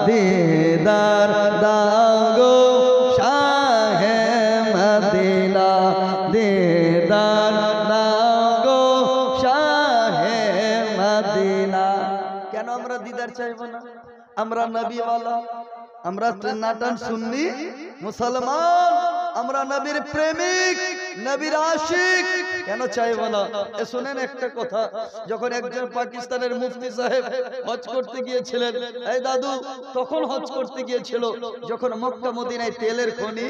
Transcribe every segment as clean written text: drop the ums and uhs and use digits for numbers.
दीदार दागो शाहे मदीना दीदार दागो शाहे मदीना। কেন আমরা দিদার চাইবো না? আমরা নবীওয়ালা, আমরা নাটান সুন্নি মুসলমান, আমরা নবীর প্রেমিক, নবীর আশিক, কেন চাইবো না? শুনেন একটা কথা, যখন একজন পাকিস্তানের মুফতি সাহেব হজ করতে গিয়েছিলেন, এই দাদু তখন হজ করতে গিয়েছিল যখন মক্কা মদিনায় তেলের খনি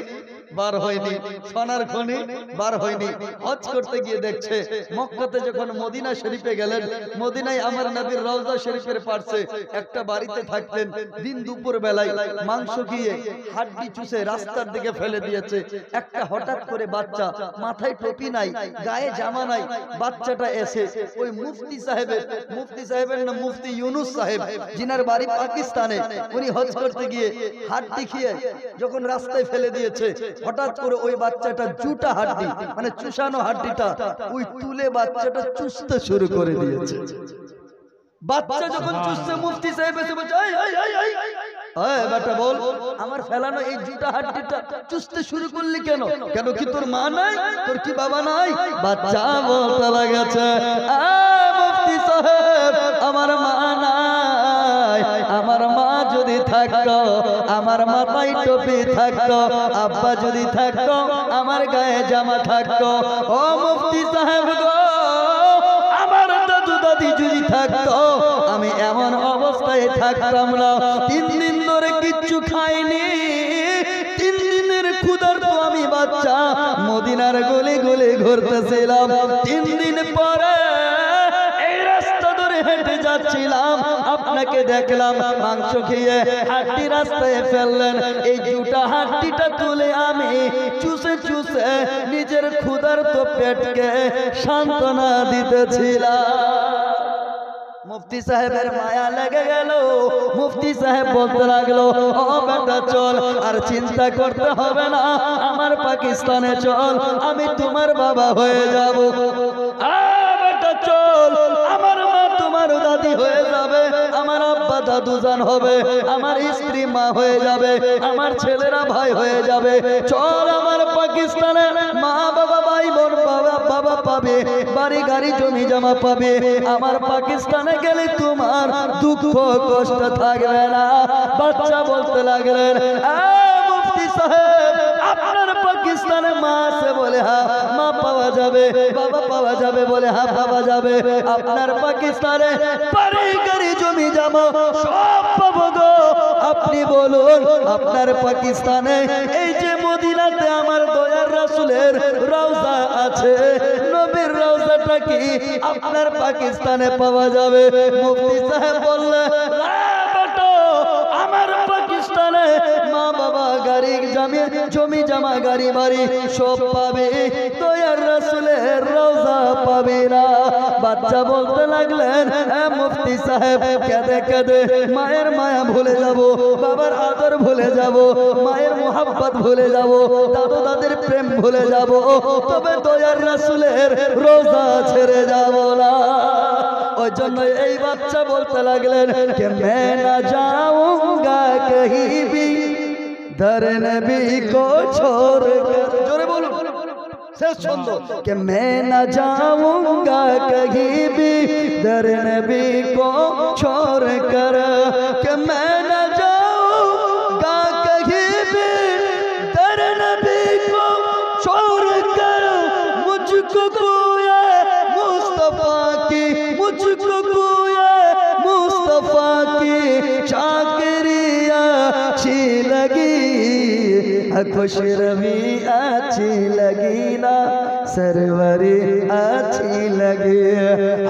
বার হয়নি, সোনার খনি বার হয়নি। হজ করতে গিয়ে দেখছে মক্কাতে যখন মদিনা শরীফে গেলেন, মদিনায় আমার নবীর রওজা শরীফের পাশে একটা বাড়িতে থাকতেন, দিন দুপুর বেলায় মাংস খেয়ে হাড্ডি চুষে রাস্তার দিকে ফেলে দিয়েছে। একটা হঠাৎ করে বাচ্চা, মাথায় টুপি নাই, গায়ে জামা নাই, বাচ্চাটা এসে ওই মুফতি সাহেবের নাম মুফতি ইউনুস সাহেব, যিনার বাড়ি পাকিস্তানে, উনি হজ করতে গিয়ে হাড্ডি খেয়ে যখন রাস্তায় ফেলে দিয়েছে, হঠাৎ করে ওই বাচ্চাটা জুটা হাড্ডি মানে চুষানো হাড্ডিটা ওই তুলে বাচ্চাটা চুষতে শুরু করে দিয়েছে। বাচ্চা যখন চুষছে, মুফতি সাহেব এসে বলছে, বেটা বল, আমার ফেলানো এই জুটা হাড্ডিটা চুষতে শুরু করলি কেন? কেন কি তোর মা নাই, তোর কি বাবা নাই? বাচ্চা বলতে লাগেছে, মুফতি সাহেব আমার মা নাই, আমার মা যদি থাকতো, আমার মাথায় টুপি থাকতো, আব্বা যদি থাকতো, আমার গায়ে জামা থাকতো, ও মুফতি সাহেব গো, আমার দাদু দাদি যদি থাকতো, আমি এমন অবস্থায় থাকতাম না। 3 দিন ধরে কিচ্ছু খাইনি, 3 দিনের ক্ষুধার্ত আমি বাচ্চা মদিনার গলি গলি ঘুরতেছিলাম। 3 দিন পরে এই রাস্তা ধরে হেঁটে যাচ্ছিলাম, আপনাকে দেখলাম মাংস খেয়ে হাড্ডি রাস্তায় ফেললেন, এই জুটা হাড্ডিটা তুলে আমি চুষে চুষে নিজের ক্ষুধার্ত পেটকে সান্ত্বনা দিতেছিলাম। মুফতি সাহেবের মায়া লেগে গেল, মুফতি সাহেব বলতে লাগলো, ও বেটা চল, আর চিন্তা করতে হবে না, আমার পাকিস্তানে চল, আমি তোমার বাবা হয়ে যাব। বেটা চল, আমার মা তোমার দাদি হয়ে যাবে, আমার আব্বা দাদু জান হবে, আমার স্ত্রী মা হয়ে যাবে, আমার ছেলেরা ভাই হয়ে যাবে। চল, আমার পাকিস্তানে মা বাবা ভাই বোন বাবা পাবে, বাড়ি গাড়ি জমি জমা পাবে, আমার পাকিস্তানে গেলে তোমার দুঃখ কষ্ট থাকবে না। বাচ্চা বলতে লাগলেন, মুফতি সাহেব আপনার পাকিস্তানে মা আছে বলে হ্যাঁ মা পাওয়া যাবে, বাবা পাওয়া যাবে বলে হ্যাঁ পাওয়া যাবে, আপনার পাকিস্তানে বাড়ি গাড়ি জমি জমা সব পাবো গো। আপনি বলুন, আপনার পাকিস্তানে এই যে মদিনাতে আমার দয়ার রাসূলের রওজা আছে, নবীর রওজাটা কি আপনার পাকিস্তানে পাওয়া যাবে? মুফতি সাহেব বললেন, আমার পাকিস্তানে মা বাবা গাড়ি জমি জমা গাড়ি বাড়ি সব পাবে, দয়ার রাসূলের রওজা পাবে না। বাচ্চা বলতে লাগলেন, মুফতি সাহেব কেঁদে কেঁদে মায়ের মায়া ভুলে যাব, বাবার আদর ভুলে যাব, মায়ের মোহাব্বত ভুলে যাব, দাদু দাদির প্রেম ভুলে যাব, তবে দয়ার রাসূলের রওজা ছেড়ে যাব না। ওই জন্য এই বাচ্চা বলতে লাগলেন, কে मैं ना जाऊंगा कहीं भी दर नबी को छोड़ कर, जोरे बोलो শেষ ছন্দ, কে मैं ना जाऊंगा कहीं भी दर नबी को छोड़ कर, के मैं ना जाऊंगा कहीं भी दर नबी को छोड़ कर, मुझको कोया मुस्तफा की, मुझको कोया मुस्तफा की चाकरिया अच्छी लगी, खुश रवी अच्छी लगी ना, सरवरी अच्छी लगी,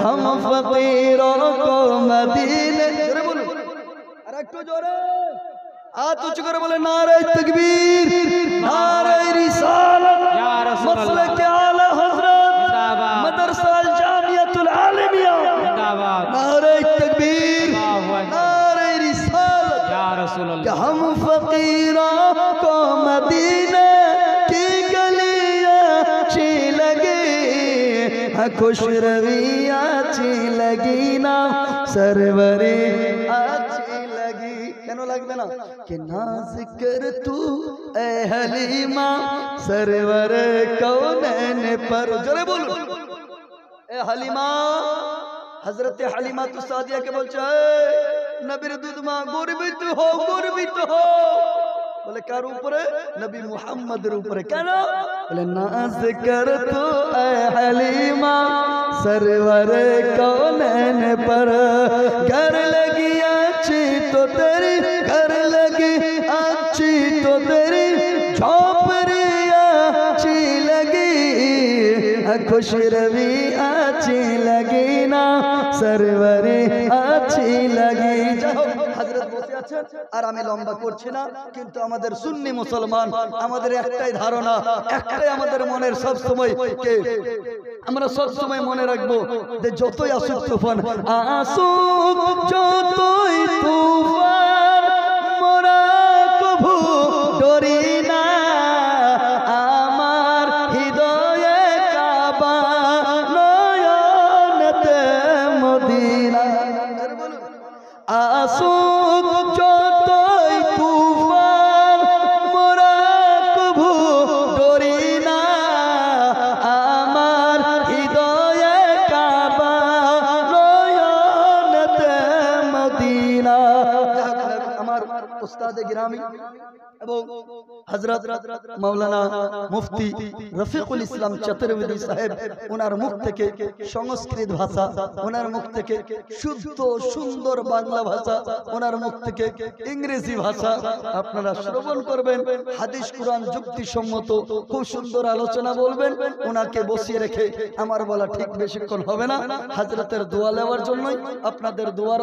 हम फकीरों को मदीने, जोरे बोलो, अरे एकटू जोरे हाथ उच्च करे बोले, नारे तकबीर, नारे रिसालत, मसले के आला हजरत, मदरसा जामियातुल आलिमिया, नारे तकबीर, नारे रिसालत, या रसूल अल्लाह, हम फकीरों को मदीने की गलियां अच्छी लगी, खुश रवियां अच्छी लगी ना, सरवरी अच्छी लगी। কেন লাগবে না? কে নাজ কর তু এ হালিমা সরওয়ার কৌনैन पर, জোরে বলুন এ হালিমা। হযরত হালিমা তু সাদিয়া কে বলছে নবীর দুধ মা, গর্বিত হো, গর্বিত হো। বলে কার উপরে? নবী মুহাম্মদের উপরে। কেন? বলে নাজ কর তু এ হালিমা सरवर कौनैन पर, घर लगी अच्छी तो तेरी, घर लगी अच्छी तो तेरी, झोपड़ी अच्छी लगी, खुश रवि अच्छी लगी ना, सरवरी अच्छी लगी। हजरत বসে আছেন আর আমি লম্বা করছি না, কিন্তু আমাদের সুন্নি মুসলমান আমাদের একটাই ধারণা, একটাই আমাদের মনের সব সময় কে আমরা সব সময় মনে রাখবো যে যতই আসুক তুফান, আসুক যতই তুফান, মোরা কভু ডরি না, আমার হৃদয়ে কাবা, নয়নেতে মদিনা। আসুক যতই তুফান, মোরা কভু ডরি না, আমার হৃদয়ে কাবা, নয়নেতে মদিনা। আমার উস্তাদে গিরামি এবং হযরত মাওলানা মুফতি রফিকুল ইসলাম চতুর্বেদী সাহেব, ওনার মুখ থেকে সংস্কৃত ভাষা, ওনার মুখ থেকে শুদ্ধ সুন্দর বাংলা ভাষা, ওনার মুখ থেকে ইংরেজি ভাষা আপনারা শ্রবণ করবেন। হাদিস কুরআন যুক্তিসম্মত খুব সুন্দর আলোচনা বলবেন। ওনাকে বসিয়ে রেখে আমার বলা ঠিক বেশিক্ষণ হবে না। হযরতের দোয়া নেওয়ার জন্যই, আপনাদের দোয়ার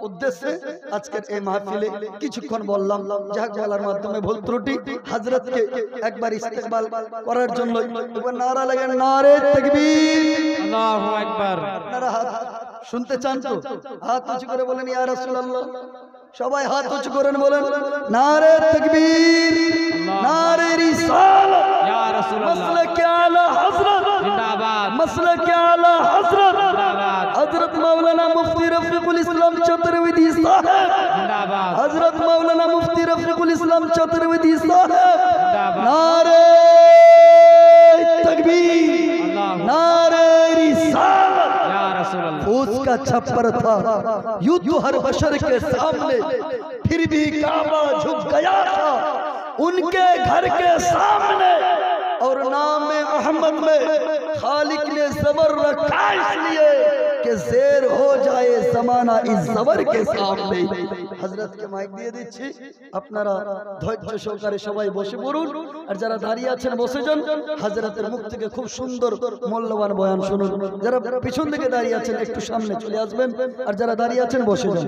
উদ্দেশ্যে আজকের এই মাহফিলে কিছুক্ষণ বললাম। যাক বলার মাধ্যমে ভুল ত্রুটি, হযরতকে একবার ইস্তেকবাল করার জন্য একবার নারা লাগেন, নারে তাকবীর, আল্লাহু আকবার। আপনারা হাত শুনতে চান তো? হাত উঁচু করে বলেন ইয়া রাসূলুল্লাহ। সবাই হাত উঁচু করেন, বলেন নারে তাকবীর, নারে রিসালাত, ইয়া রাসূলুল্লাহ। মাসলাক আলা হযরত জিন্দাবাদ, মাসলাক আলা হযরত জিন্দাবাদ। হযরত মাওলানা মুফতি রফিকুল ইসলাম চতুর্বেদী সাহেব জিন্দাবাদ, হযরত মাওলানা মুফতি রফিকুল ইসলাম চতুর্বেদী সাহেব জিন্দাবাদ। নারে तकबीर, नारे रिसालत, या रसूल अल्लाह। उसका छप्पर था यूं तो हर बशर के सामने, फिर भी काबा झुक गया था उनके घर के सामने। और नाम अहमद में खालिक ने जबर रखा इसलिए कि ज़ेर हो जाए ज़माना इस ज़बर के सामने। हजरत के माइक दिए दिच्छी, আপনারা ধৈর্য সহকারে সবাই বসে পড়ুন, আর যারা দাঁড়িয়ে আছেন বসে যান। হযরতের মুখ থেকে খুব সুন্দর মূল্যবান বয়ান শুনুন। যারা পিছন দিকে দাঁড়িয়ে আছেন একটু সামনে চলে আসবেন, আর যারা দাঁড়িয়ে আছেন বসে যান।